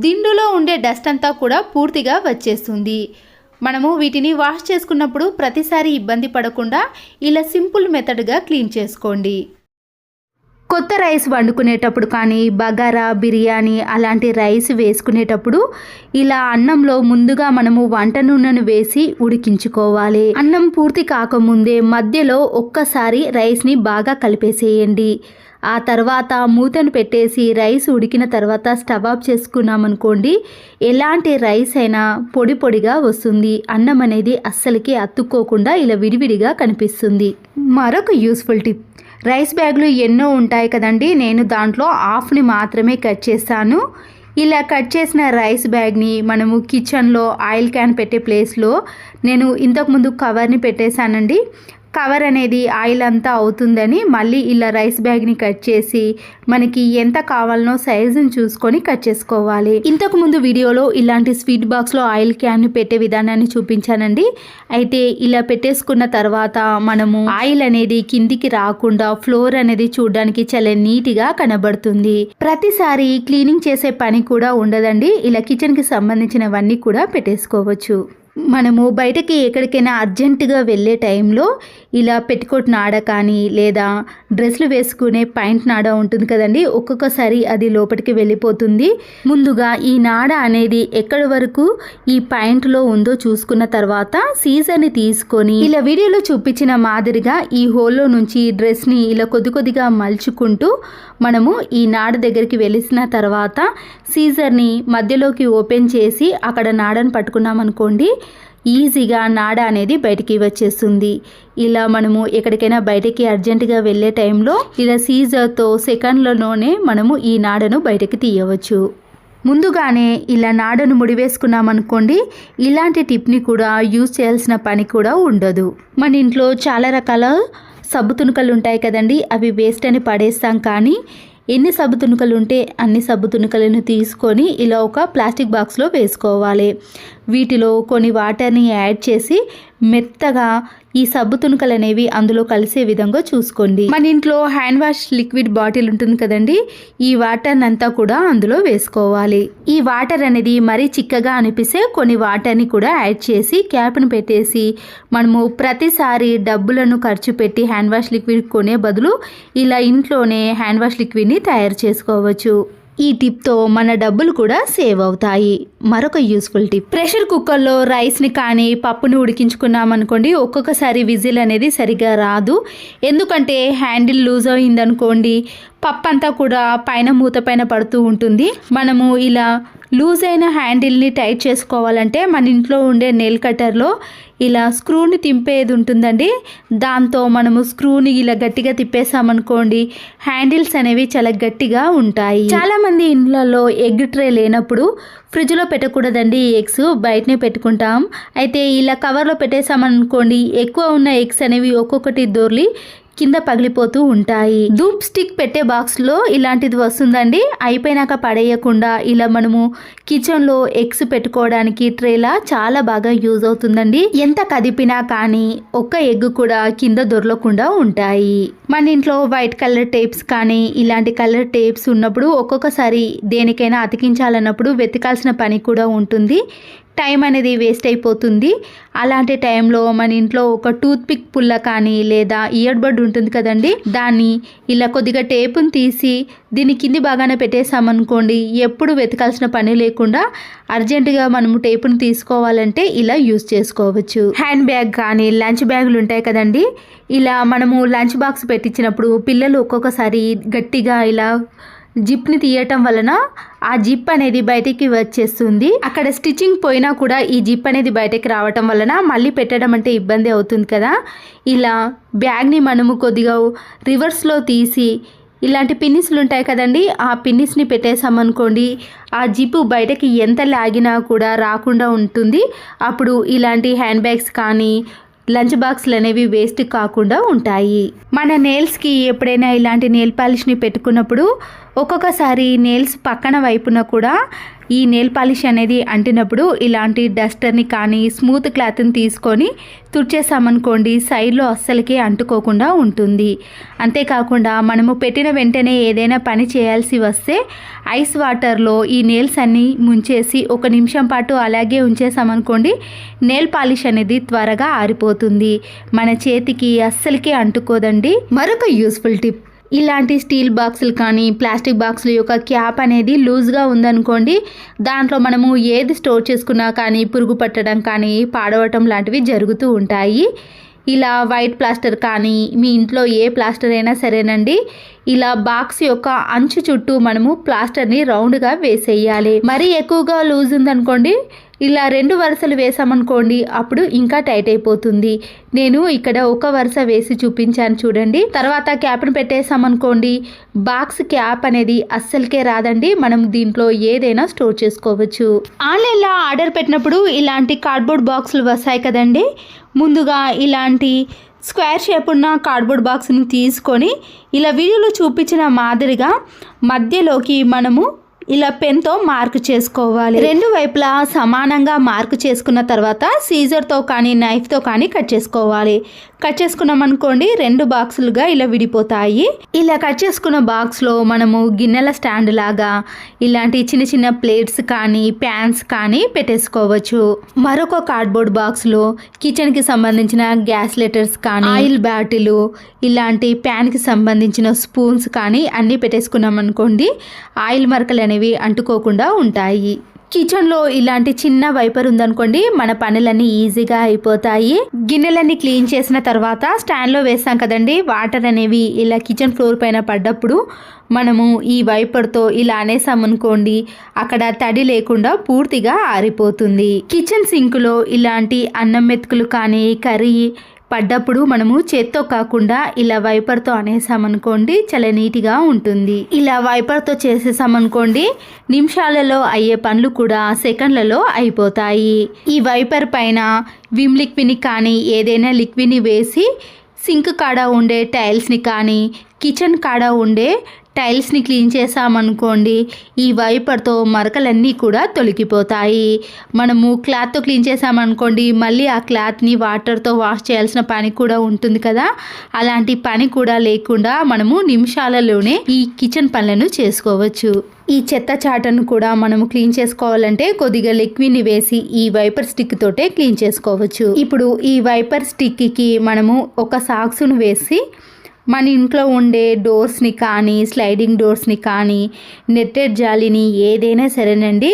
దిండులో ఉండే డస్ట్ అంతా కూడా పూర్తిగా వచ్చేస్తుంది. మనము వీటిని వాష్ చేసుకున్నప్పుడు ప్రతిసారి ఇబ్బంది పడకుండా ఇలా సింపుల్ మెథడ్గా క్లీన్ చేసుకోండి. కొత్త రైస్ వండుకునేటప్పుడు కానీ బగారా బిర్యానీ అలాంటి రైస్ వేసుకునేటప్పుడు ఇలా అన్నంలో ముందుగా మనము వంట నూనెను వేసి ఉడికించుకోవాలి. అన్నం పూర్తి కాకముందే మధ్యలో ఒక్కసారి రైస్ని బాగా కలిపేసేయండి. ఆ తర్వాత మూతను పెట్టేసి రైస్ ఉడికిన తర్వాత స్టవ్ ఆఫ్ చేసుకున్నామనుకోండి, ఎలాంటి రైస్ అయినా పొడి పొడిగా వస్తుంది. అన్నం అనేది అస్సలకి అతుక్కోకుండా ఇలా విడివిడిగా కనిపిస్తుంది. మరొక యూస్ఫుల్ టిప్, రైస్ బ్యాగులు ఎన్నో ఉంటాయి కదండి, నేను దాంట్లో హాఫ్ని మాత్రమే కట్ చేస్తాను. ఇలా కట్ చేసిన రైస్ బ్యాగ్ని మనము కిచెన్లో ఆయిల్ క్యాన్ పెట్టే ప్లేస్లో నేను ఇంతకుముందు కవర్ని పెట్టేశానండి. కవర్ అనేది ఆయిల్ అంతా అవుతుందని మళ్ళీ ఇలా రైస్ బ్యాగ్ని కట్ చేసి మనకి ఎంత కావాలనో సైజుని చూసుకొని కట్ చేసుకోవాలి. ఇంతకుముందు వీడియోలో ఇలాంటి స్వీట్ బాక్స్లో ఆయిల్ క్యాన్ పెట్టే విధానాన్ని చూపించానండి. అయితే ఇలా పెట్టేసుకున్న తర్వాత మనము ఆయిల్ అనేది కిందికి రాకుండా ఫ్లోర్ అనేది చూడడానికి చాలా నీట్గా కనబడుతుంది. ప్రతిసారి క్లీనింగ్ చేసే పని కూడా ఉండదండి. ఇలా కిచెన్కి సంబంధించినవన్నీ కూడా పెట్టేసుకోవచ్చు. మనము బయటకి ఎక్కడికైనా అర్జెంటుగా వెళ్ళే టైంలో ఇలా పెట్టికోట్ నాడ కానీ లేదా డ్రెస్లు వేసుకునే పాయింట్ నాడ ఉంటుంది కదండి, ఒక్కొక్కసారి అది లోపలికి వెళ్ళిపోతుంది. ముందుగా ఈ నాడ అనేది ఎక్కడి వరకు ఈ పాయింట్లో ఉందో చూసుకున్న తర్వాత సీజర్ని తీసుకొని ఇలా వీడియోలో చూపించిన మాదిరిగా ఈ హోల్లో నుంచి డ్రెస్ని ఇలా కొద్ది కొద్దిగా మలుచుకుంటూ మనము ఈ నాడ దగ్గరికి వెళ్ళిన తర్వాత సీజర్ని మధ్యలోకి ఓపెన్ చేసి అక్కడ నాడను పట్టుకున్నామనుకోండి, ఈజీగా నాడ అనేది బయటికి వచ్చేస్తుంది. ఇలా మనము ఎక్కడికైనా బయటికి అర్జెంటుగా వెళ్ళే టైంలో ఇలా సీజర్తో సెకండ్లలోనే మనము ఈ నాడను బయటకి తీయవచ్చు. ముందుగానే ఇలా నాడను ముడివేసుకున్నామనుకోండి, ఇలాంటి టిప్ని కూడా యూజ్ చేయాల్సిన పని కూడా ఉండదు. మన ఇంట్లో చాలా రకాల సబ్బు తునుకలు ఉంటాయి కదండి, అవి వేస్ట్ అని పడేస్తాం. కానీ ఎన్ని సబ్బు తునుకలు ఉంటే అన్ని సబ్బు తునుకలను తీసుకొని ఇలా ఒక ప్లాస్టిక్ బాక్స్లో వేసుకోవాలి. వీటిలో కొన్ని వాటర్ని యాడ్ చేసి మెత్తగా ఈ సబ్బు తునుకలు అనేవి అందులో కలిసే విధంగా చూసుకోండి. మన ఇంట్లో హ్యాండ్ వాష్ లిక్విడ్ బాటిల్ ఉంటుంది కదండి, ఈ వాటర్ అంతా కూడా అందులో వేసుకోవాలి. ఈ వాటర్ అనేది మరీ చిక్కగా అనిపిస్తే కొన్ని వాటర్ని కూడా యాడ్ చేసి క్యాప్ను పెట్టేసి మనము ప్రతిసారి డబ్బులను ఖర్చు పెట్టి హ్యాండ్ వాష్ లిక్విడ్ కొనే బదులు ఇలా ఇంట్లోనే హ్యాండ్ వాష్ లిక్విడ్ని తయారు చేసుకోవచ్చు. ఈ టిప్తో మన డబ్బులు కూడా సేవ్ అవుతాయి. మరొక యూస్ఫుల్ టిప్, ప్రెషర్ కుక్కర్లో రైస్ని కానీ పప్పుని ఉడికించుకున్నాం అనుకోండి, ఒక్కొక్కసారి విజిల్ అనేది సరిగా రాదు. ఎందుకంటే హ్యాండిల్ లూజ్ అయిందనుకోండి, పప్పు అంతా కూడా పైన మూత పైన పడుతూ ఉంటుంది. మనము ఇలా లూజ్ అయిన హ్యాండిల్ని టైట్ చేసుకోవాలంటే మన ఇంట్లో ఉండే నెయిల్ కట్టర్లో ఇలా స్క్రూని తింపేది ఉంటుందండి. దాంతో మనము స్క్రూని ఇలా గట్టిగా తిప్పేసామనుకోండి, హ్యాండిల్స్ అనేవి చాలా గట్టిగా ఉంటాయి. చాలామంది ఇండ్లలో ఎగ్ ట్రే లేనప్పుడు ఫ్రిడ్జ్లో పెట్టకూడదండి, ఎగ్స్ బయటనే పెట్టుకుంటాం. అయితే ఇలా కవర్లో పెట్టేసామనుకోండి, ఎక్కువ ఉన్న ఎగ్స్ అనేవి ఒక్కొక్కటి దొర్లి కింద పగిలిపోతూ ఉంటాయి. ధూప్ స్టిక్ పెట్టే బాక్స్లో ఇలాంటిది వస్తుందండి. అయిపోయినాక పడేయకుండా ఇలా మనము కిచెన్లో ఎగ్స్ పెట్టుకోవడానికి ట్రేలా చాలా బాగా యూజ్ అవుతుందండి. ఎంత కదిపినా కానీ ఒక్క ఎగ్ కూడా కింద దొరలకుండా ఉంటాయి. మన ఇంట్లో వైట్ కలర్ టేప్స్ కానీ ఇలాంటి కలర్ టేప్స్ ఉన్నప్పుడు ఒక్కొక్కసారి దేనికైనా అతికించాలన్నప్పుడు వెతకాల్సిన పని కూడా ఉంటుంది. టైం అనేది వేస్ట్ అయిపోతుంది. అలాంటి టైంలో మన ఇంట్లో ఒక టూత్ పిక్ పుల్ల కానీ లేదా ఇయర్ బడ్ ఉంటుంది కదండి, దాన్ని ఇలా కొద్దిగా టేపుని తీసి దీని కింది బాగానే పెట్టేసామనుకోండి, ఎప్పుడు వెతకాల్సిన పని లేకుండా అర్జెంటుగా మనము టేపుని తీసుకోవాలంటే ఇలా యూజ్ చేసుకోవచ్చు. హ్యాండ్ బ్యాగ్ కానీ లంచ్ బ్యాగులు ఉంటాయి కదండి, ఇలా మనము లంచ్ బాక్స్ పెట్టించినప్పుడు పిల్లలు ఒక్కొక్కసారి గట్టిగా ఇలా జిప్ని తీయటం వలన ఆ జిప్ అనేది బయటికి వచ్చేస్తుంది. అక్కడ స్టిచ్చింగ్ పోయినా కూడా ఈ జిప్ అనేది బయటకి రావటం వలన మళ్ళీ పెట్టడం అంటే ఇబ్బంది అవుతుంది కదా. ఇలా బ్యాగ్ని మనము కొద్దిగా రివర్స్లో తీసి ఇలాంటి పిన్నిస్లు ఉంటాయి కదండి, ఆ పిన్నిస్ని పెట్టేసామనుకోండి, ఆ జిప్పు బయటకి ఎంత లాగినా కూడా రాకుండా ఉంటుంది. అప్పుడు ఇలాంటి హ్యాండ్ బ్యాగ్స్ కానీ లంచ్ బాక్స్లు అనేవి వేస్ట్ కాకుండా ఉంటాయి. మన నెయిల్స్కి ఎప్పుడైనా ఇలాంటి నెయిల్ పాలిష్ని పెట్టుకున్నప్పుడు ఒక్కొక్కసారి నెయిల్స్ పక్కన వైపున కూడా ఈ నెయిల్ పాలిష్ అనేది అంటినప్పుడు ఇలాంటి డస్టర్ని కానీ స్మూత్ క్లాత్ని తీసుకొని తుడిచేసామనుకోండి, సైడ్లో అస్సలకి అంటుకోకుండా ఉంటుంది. అంతేకాకుండా మనము పెట్టిన వెంటనే ఏదైనా పని చేయాల్సి వస్తే ఐస్ వాటర్లో ఈ నెయిల్స్ అన్నీ ముంచేసి 1 నిమిషం పాటు అలాగే ఉంచేసామనుకోండి, నెయిల్ పాలిష్ అనేది త్వరగా ఆరిపోతుంది. మన చేతికి అస్సలకి అంటుకోదండి. మరొక యూస్ఫుల్ టిప్, ఇలాంటి స్టీల్ బాక్సులు కానీ ప్లాస్టిక్ బాక్సుల యొక్క క్యాప్ అనేది లూజ్గా ఉందనుకోండి, దాంట్లో మనము ఏది స్టోర్ చేసుకున్నా కానీ పురుగు పట్టడం కానీ పాడవటం లాంటివి జరుగుతూ ఉంటాయి. ఇలా వైట్ ప్లాస్టర్ కానీ మీ ఇంట్లో ఏ ప్లాస్టర్ అయినా సరేనండి, ఇలా బాక్స్ యొక్క అంచు చుట్టూ మనము ప్లాస్టర్ని రౌండ్గా వేసేయాలి. మరీ ఎక్కువగా లూజ్ ఉందనుకోండి, ఇలా 2 వరుసలు వేసామనుకోండి, అప్పుడు ఇంకా టైట్ అయిపోతుంది. నేను ఇక్కడ ఒక వరుస వేసి చూపించాను చూడండి. తర్వాత క్యాప్ను పెట్టేసామనుకోండి, బాక్స్ క్యాప్ అనేది అస్సలకే రాదండి. మనం దీంట్లో ఏదైనా స్టోర్ చేసుకోవచ్చు. ఆన్లైన్లో ఆర్డర్ పెట్టినప్పుడు ఇలాంటి కార్డ్బోర్డ్ బాక్సులు వస్తాయి కదండి, ముందుగా ఇలాంటి స్క్వేర్ షేప్ ఉన్న కార్డ్బోర్డ్ బాక్స్ని తీసుకొని ఇలా వీడియోలో చూపించిన మాదిరిగా మధ్యలోకి మనము ఇలా పెన్తో మార్క్ చేసుకోవాలి. 2 వైపులా సమానంగా మార్క్ చేసుకున్న తర్వాత సీజర్తో కానీ నైఫ్తో కానీ కట్ చేసుకోవాలి. కట్ చేసుకున్నాం అనుకోండి, 2 బాక్సులుగా ఇలా విడిపోతాయి. ఇలా కట్ చేసుకున్న బాక్స్లో మనము గిన్నెల స్టాండ్ లాగా ఇలాంటి చిన్న చిన్న ప్లేట్స్ కానీ ప్యాన్స్ కానీ పెట్టేసుకోవచ్చు. మరొక కార్డ్బోర్డ్ బాక్స్లో కిచెన్కి సంబంధించిన గ్యాస్ లెటర్స్ కానీ ఆయిల్ బాటిల్ ఇలాంటి ప్యాన్కి సంబంధించిన స్పూన్స్ కానీ అన్నీ పెట్టేసుకున్నాం అనుకోండి, ఆయిల్ మరకలు అనేవి అంటుకోకుండా ఉంటాయి. కిచెన్లో ఇలాంటి చిన్న వైపర్ ఉందనుకోండి, మన పనులన్నీ ఈజీగా అయిపోతాయి. గిన్నెలన్నీ క్లీన్ చేసిన తర్వాత స్టాండ్లో వేస్తాం కదండి, వాటర్ అనేవి ఇలా కిచెన్ ఫ్లోర్ పైన పడ్డప్పుడు మనము ఈ వైపర్తో ఇలా అనేసామనుకోండి, అక్కడ తడి లేకుండా పూర్తిగా ఆరిపోతుంది. కిచెన్ సింక్లో ఇలాంటి అన్నం మెతుకులు కానీ కర్రీ పడ్డప్పుడు మనము చేత్తో కాకుండా ఇలా వైపర్తో అనేసామనుకోండి, చాలా నీట్గా ఉంటుంది. ఇలా వైపర్తో చేసేసామనుకోండి, నిమిషాలలో అయ్యే పనులు కూడా సెకండ్లలో అయిపోతాయి. ఈ వైపర్ పైన విమ్ లిక్విడ్ని కానీ ఏదైనా లిక్విడ్ని వేసి సింక్ కాడ ఉండే టైల్స్ని కానీ కిచెన్ కాడ ఉండే టైల్స్ని క్లీన్ చేసామనుకోండి, ఈ వైపర్తో మరకలన్నీ కూడా తొలగిపోతాయి. మనము క్లాత్తో క్లీన్ చేసామనుకోండి, మళ్ళీ ఆ క్లాత్ని వాటర్తో వాష్ చేయాల్సిన పని కూడా ఉంటుంది కదా. అలాంటి పని కూడా లేకుండా మనము నిమిషాలలోనే ఈ కిచెన్ పనులను చేసుకోవచ్చు. ఈ చెత్త చాటను కూడా మనము క్లీన్ చేసుకోవాలంటే కొద్దిగా లిక్విడ్ని వేసి ఈ వైపర్ స్టిక్ తోటే క్లీన్ చేసుకోవచ్చు. ఇప్పుడు ఈ వైపర్ స్టిక్కి మనము ఒక సాక్స్ను వేసి మన ఇంట్లో ఉండే డోర్స్ని కానీ, స్లైడింగ్ డోర్స్ని కానీ, నెట్టెడ్ జాలిని ఏదైనా సరేనండి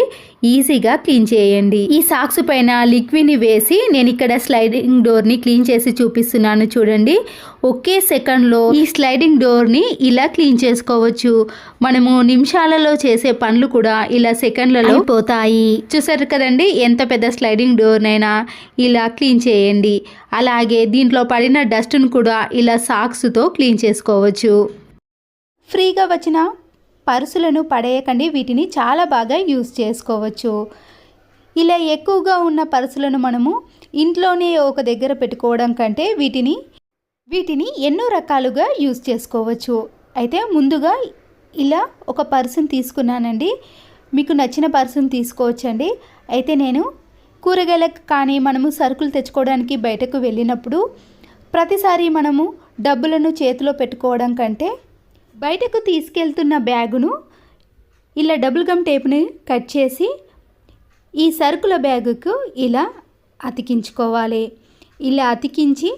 ఈజీగా క్లీన్ చేయండి. ఈ సాక్స్ పైన లిక్విడ్ని వేసి నేను ఇక్కడ స్లైడింగ్ డోర్ని క్లీన్ చేసి చూపిస్తున్నాను చూడండి. ఒకే సెకండ్లో ఈ స్లైడింగ్ డోర్ని ఇలా క్లీన్ చేసుకోవచ్చు. మనము నిమిషాలలో చేసే పనులు కూడా ఇలా సెకండ్లలో అయిపోతాయి. చూసారు కదండి, ఎంత పెద్ద స్లైడింగ్ డోర్నైనా ఇలా క్లీన్ చేయండి. అలాగే దీంట్లో పడిన డస్ట్ను కూడా ఇలా సాక్స్తో క్లీన్ చేసుకోవచ్చు. ఫ్రీగా వచ్చిన పర్సులను పడేయకండి, వీటిని చాలా బాగా యూజ్ చేసుకోవచ్చు. ఇలా ఎక్కువగా ఉన్న పర్సులను మనము ఇంట్లోనే ఒక దగ్గర పెట్టుకోవడం కంటే వీటిని ఎన్నో రకాలుగా యూజ్ చేసుకోవచ్చు. అయితే ముందుగా ఇలా ఒక పర్సును తీసుకున్నానండి. మీకు నచ్చిన పర్సును తీసుకోవచ్చండి. అయితే నేను కూరగాయలకు కానీ మనము సరుకులు తెచ్చుకోవడానికి బయటకు వెళ్ళినప్పుడు ప్రతిసారి మనము డబ్బులను చేతిలో పెట్టుకోవడం కంటే బయటకు తీసుకెళ్తున్న బ్యాగును ఇలా డబుల్ గమ్ టేప్ని కట్ చేసి ఈ సరుకుల బ్యాగుకు ఇలా అతికించుకోవాలి. ఇలా అతికించి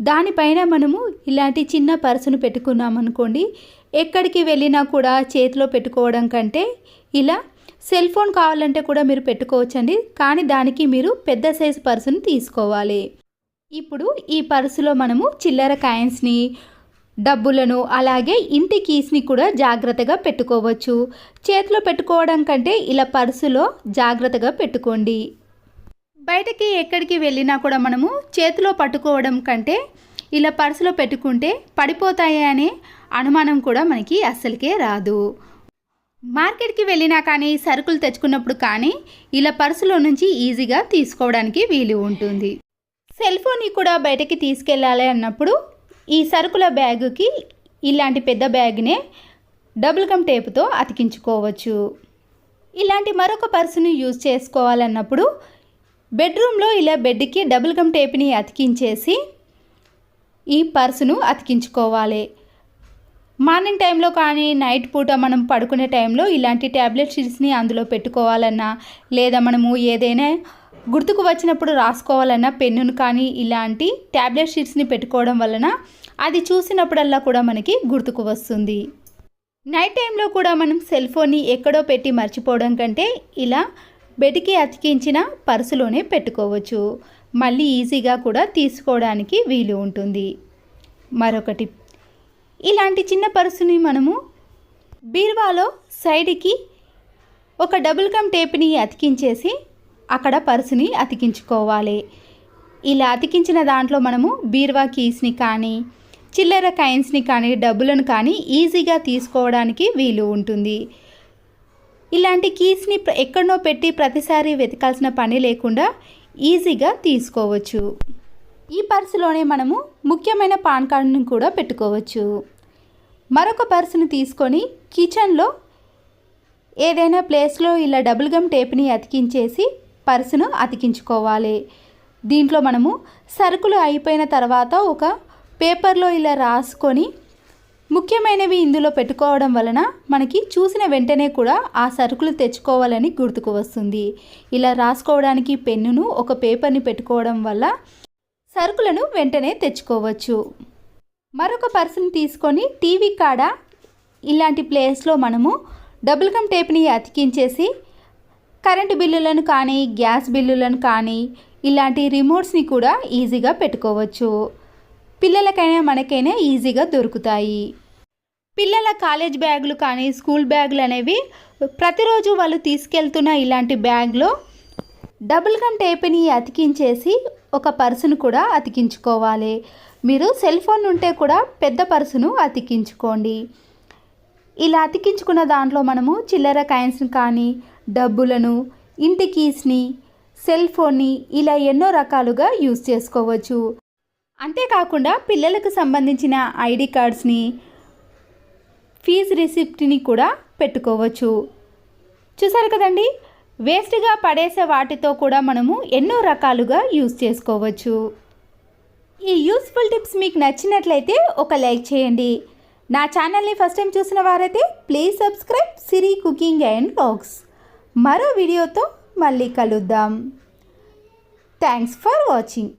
దానిపైన మనము ఇలాంటి చిన్న పర్సును పెట్టుకున్నామనుకోండి, ఎక్కడికి వెళ్ళినా కూడా చేతిలో పెట్టుకోవడం కంటే ఇలా సెల్ ఫోన్ కావాలంటే కూడా మీరు పెట్టుకోవచ్చండి. కానీ దానికి మీరు పెద్ద సైజు పర్సును తీసుకోవాలి. ఇప్పుడు ఈ పర్సులో మనము చిల్లర కాయిన్స్ని, డబ్బులను, అలాగే ఇంటి కీస్ని కూడా జాగ్రత్తగా పెట్టుకోవచ్చు. చేతిలో పెట్టుకోవడం కంటే ఇలా పర్సులో జాగ్రత్తగా పెట్టుకోండి. బయటకి ఎక్కడికి వెళ్ళినా కూడా మనము చేతిలో పట్టుకోవడం కంటే ఇలా పర్సులో పెట్టుకుంటే పడిపోతాయి అనే అనుమానం కూడా మనకి అస్సలకే రాదు. మార్కెట్కి వెళ్ళినా కానీ, సరుకులు తెచ్చుకున్నప్పుడు కానీ ఇలా పర్సులో నుంచి ఈజీగా తీసుకోవడానికి వీలు ఉంటుంది. సెల్ ఫోన్ని కూడా బయటకి తీసుకెళ్ళాలి అన్నప్పుడు ఈ సరుకుల బ్యాగుకి ఇలాంటి పెద్ద బ్యాగ్నే డబుల్ గమ్ టేపుతో అతికించుకోవచ్చు. ఇలాంటి మరొక పర్సును యూజ్ చేసుకోవాలన్నప్పుడు బెడ్రూమ్లో ఇలా బెడ్కి డబుల్ గమ్ టేప్ని అతికించేసి ఈ పర్సును అతికించుకోవాలి. మార్నింగ్ టైంలో కానీ, నైట్ పూట మనం పడుకునే టైంలో ఇలాంటి ట్యాబ్లెట్ షీట్స్ని అందులో పెట్టుకోవాలన్నా, లేదా మనము ఏదైనా గుర్తుకు వచ్చినప్పుడు రాసుకోవాలన్నా పెన్నును కానీ ఇలాంటి ట్యాబ్లెట్ షీట్స్ని పెట్టుకోవడం వలన అది చూసినప్పుడల్లా కూడా మనకి గుర్తుకు వస్తుంది. నైట్ టైంలో కూడా మనం సెల్ ఫోన్ని ఎక్కడో పెట్టి మర్చిపోవడం కంటే ఇలా బెడ్కి అతికించిన పర్సులోనే పెట్టుకోవచ్చు. మళ్ళీ ఈజీగా కూడా తీసుకోవడానికి వీలు ఉంటుంది. మరొకటి, ఇలాంటి చిన్న పర్సుని మనము బీరువాలో సైడ్కి ఒక డబుల్ గమ్ టేప్ని అతికించేసి అక్కడ పర్సుని అతికించుకోవాలి. ఇలా అతికించిన దాంట్లో మనము బీరువా కీస్ని కానీ, చిల్లర కాయిన్స్ని కానీ, డబ్బులను కానీ ఈజీగా తీసుకోవడానికి వీలు ఉంటుంది. ఇలాంటి కీస్ని ఎక్కడనో పెట్టి ప్రతిసారి వెతకాల్సిన పని లేకుండా ఈజీగా తీసుకోవచ్చు. ఈ పర్సులోనే మనము ముఖ్యమైన పాన్ కార్డును కూడా పెట్టుకోవచ్చు. మరొక పర్సును తీసుకొని కిచెన్లో ఏదైనా ప్లేస్లో ఇలా డబుల్ గమ్ టేప్ని అతికించేసి పర్సును అతికించుకోవాలి. దీంట్లో మనము సరుకులు అయిపోయిన తర్వాత ఒక పేపర్లో ఇలా రాసుకొని ముఖ్యమైనవి ఇందులో పెట్టుకోవడం వలన మనకి చూసిన వెంటనే కూడా ఆ సరుకులు తెచ్చుకోవాలని గుర్తుకు వస్తుంది. ఇలా రాసుకోవడానికి పెన్నును, ఒక పేపర్ని పెట్టుకోవడం వల్ల సరుకులను వెంటనే తెచ్చుకోవచ్చు. మరొక పర్సును తీసుకొని టీవీ కాడ ఇలాంటి ప్లేస్లో మనము డబుల్ గమ్ టేప్ని అతికించేసి కరెంటు బిల్లులను కానీ, గ్యాస్ బిల్లులను కానీ ఇలాంటి రిమోట్స్ని కూడా ఈజీగా పెట్టుకోవచ్చు. పిల్లలకైనా మనకైనా ఈజీగా దొరుకుతాయి. పిల్లల కాలేజ్ బ్యాగులు కానీ, స్కూల్ బ్యాగులు అనేవి ప్రతిరోజు వాళ్ళు తీసుకెళ్తున్న ఇలాంటి బ్యాగ్లో డబుల్ గమ్ టేప్ని అతికించేసి ఒక పర్సును కూడా అతికించుకోవాలి. మీరు సెల్ ఫోన్ ఉంటే కూడా పెద్ద పర్సును అతికించుకోండి. ఇలా అతికించుకున్న దాంట్లో మనము చిల్లర కాయిన్స్ కానీ, డబ్బులను, ఇంటి కీస్ని, సెల్ ఫోన్ని ఇలా ఎన్నో రకాలుగా యూజ్ చేసుకోవచ్చు. అంతేకాకుండా పిల్లలకు సంబంధించిన ఐడి కార్డ్స్ని, ఫీజు రిసిప్ట్ని కూడా పెట్టుకోవచ్చు. చూసారు కదండి, వేస్ట్గా పడేసే వాటితో కూడా మనము ఎన్నో రకాలుగా యూస్ చేసుకోవచ్చు. ఈ యూస్ఫుల్ టిప్స్ మీకు నచ్చినట్లయితే ఒక లైక్ చేయండి. నా ఛానల్ని ఫస్ట్ టైం చూసిన వారైతే please subscribe Siri cooking and vlogs. మరో వీడియోతో మళ్ళీ కలుద్దాం. Thanks for watching.